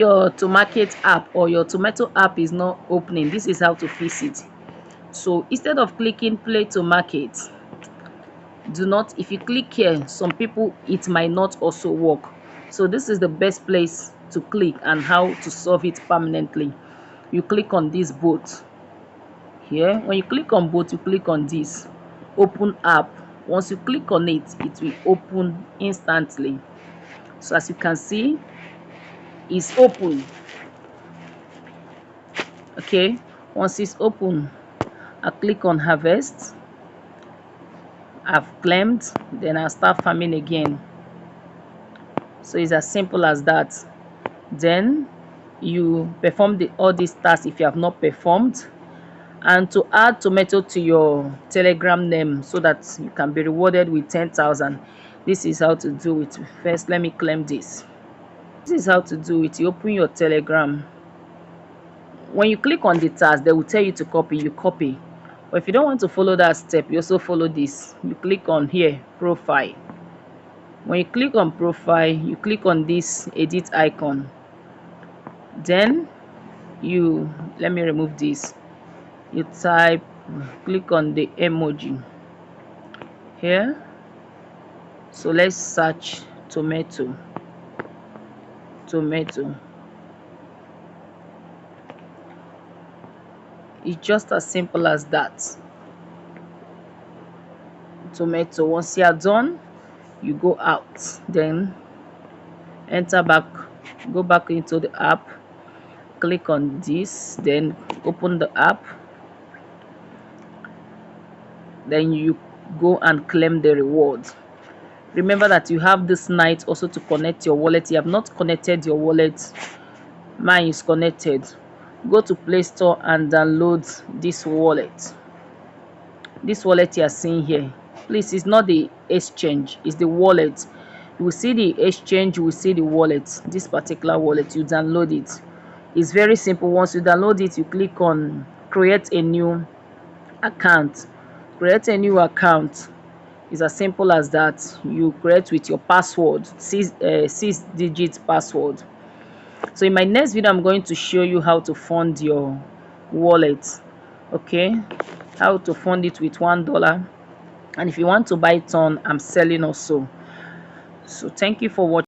Your to market app or your tomato app is not opening, this is how to fix it. So instead of clicking play to market, do not, if you click here, some people it might not also work. So this is the best place to click and how to solve it permanently. You click on this boat here. When you click on boat, you click on this open app. Once you click on it, it will open instantly. So as you can see, it's open. Okay, once it's open, I click on harvest. I've claimed, then I'll start farming again. So it's as simple as that. Then you perform all these tasks if you have not performed, and to add tomato to your telegram name so that you can be rewarded with 10,000. This is how to do it. First, let me claim this. This is how to do it. You open your telegram. When you click on the task, they will tell you to copy. You copy. But if you don't want to follow that step, you also follow this. You click on here profile. When you click on profile, you click on this edit icon. Then you, let me remove this. You type, click on the emoji here. So let's search tomato. It's just as simple as that. Tomato. Once you are done, you go out, then enter back, go back into the app, click on this, then open the app, then you go and claim the reward. Remember that you have this night also to connect your wallet. You have not connected your wallet, mine is connected. Go to Play Store and download this wallet. This wallet you are seeing here, please, it's not the exchange, it's the wallet. You will see the exchange, you will see the wallet. This particular wallet, you download it. It's very simple. Once you download it, you click on create a new account. Create a new account is as simple as that. You create with your password, 6-digit password. So in my next video, I'm going to show you how to fund your wallet. Okay, how to fund it with $1, and if you want to buy ton, I'm selling also. So thank you for watching.